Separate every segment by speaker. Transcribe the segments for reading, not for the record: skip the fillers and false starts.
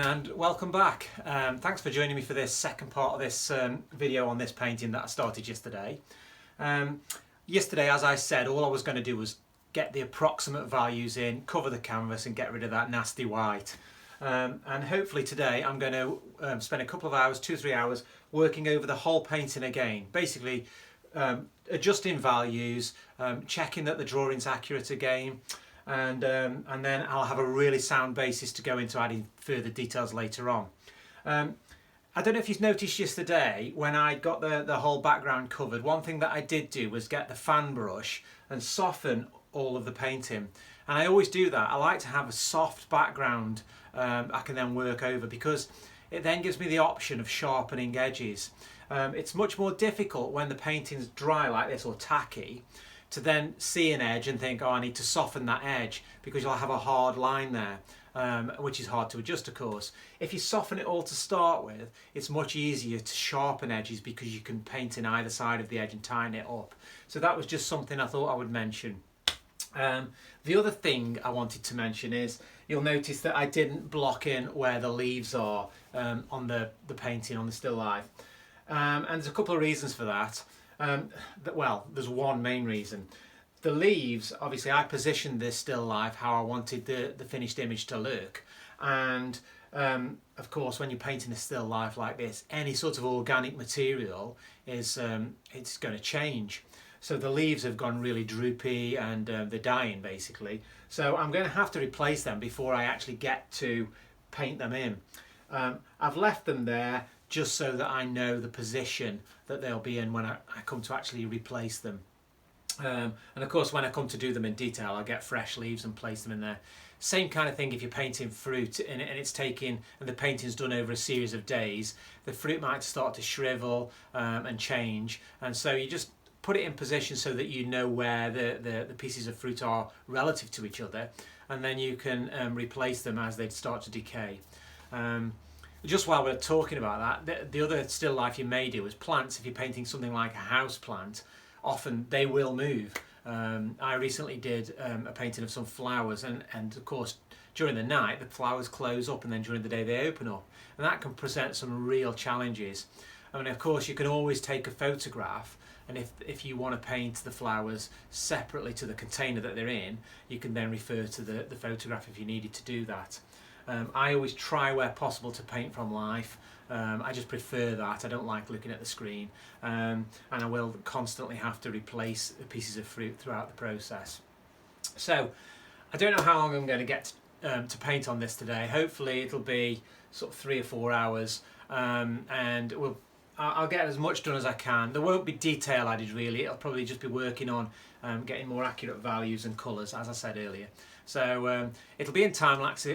Speaker 1: and welcome back. Thanks for joining me for this second part of this video on this painting that I started yesterday. Yesterday, as I said, all I was going to do was get the approximate values in, cover the canvas and get rid of that nasty white. And hopefully today I'm going to spend a couple of hours, 2-3 hours, working over the whole painting again. Basically adjusting values, checking that the drawing's accurate again. And then I'll have a really sound basis to go into adding further details later on. I don't know if you've noticed yesterday when I got the whole background covered, one thing that I did do was get the fan brush and soften all of the painting. And I always do that. I like to have a soft background I can then work over, because it then gives me the option of sharpening edges. It's much more difficult when the painting's dry like this or tacky to then see an edge and think, oh, I need to soften that edge, because you'll have a hard line there, which is hard to adjust, of course. If you soften it all to start with, it's much easier to sharpen edges because you can paint in either side of the edge and tighten it up. So that was just something I thought I would mention. The other thing I wanted to mention is, you'll notice that I didn't block in where the leaves are on the painting, on the still life. And there's a couple of reasons for that. Well, there's one main reason. The leaves, obviously I positioned this still life how I wanted the finished image to look, and of course when you're painting a still life like this, any sort of organic material is it's going to change. So the leaves have gone really droopy and they're dying basically, so I'm going to have to replace them before I actually get to paint them in. I've left them there just so that I know the position that they'll be in when I come to actually replace them. And of course when I come to do them in detail, I'll get fresh leaves and place them in there. Same kind of thing if you're painting fruit and the painting's done over a series of days, the fruit might start to shrivel and change, and so you just put it in position so that you know where the pieces of fruit are relative to each other, and then you can replace them as they start to decay. Just while we're talking about that, the other still life you may do is plants. If you're painting something like a house plant, often they will move. I recently did a painting of some flowers, and of course during the night the flowers close up and then during the day they open up, and that can present some real challenges. I mean, of course you can always take a photograph, and if you want to paint the flowers separately to the container that they're in, you can then refer to the photograph if you needed to do that. I always try where possible to paint from life. I just prefer that. I don't like looking at the screen, and I will constantly have to replace pieces of fruit throughout the process. So I don't know how long I'm going to get to paint on this today. Hopefully it'll be sort of 3 or 4 hours, and I'll get as much done as I can. There won't be detail added really. It'll probably just be working on getting more accurate values and colours, as I said earlier. So it'll be in time lapse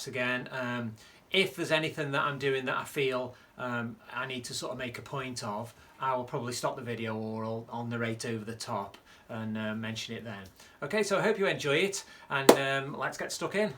Speaker 1: again. If there's anything that I'm doing that I feel I need to sort of make a point of, I will probably stop the video, or I'll narrate over the top and mention it then. Okay, so I hope you enjoy it, and let's get stuck in.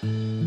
Speaker 2: you.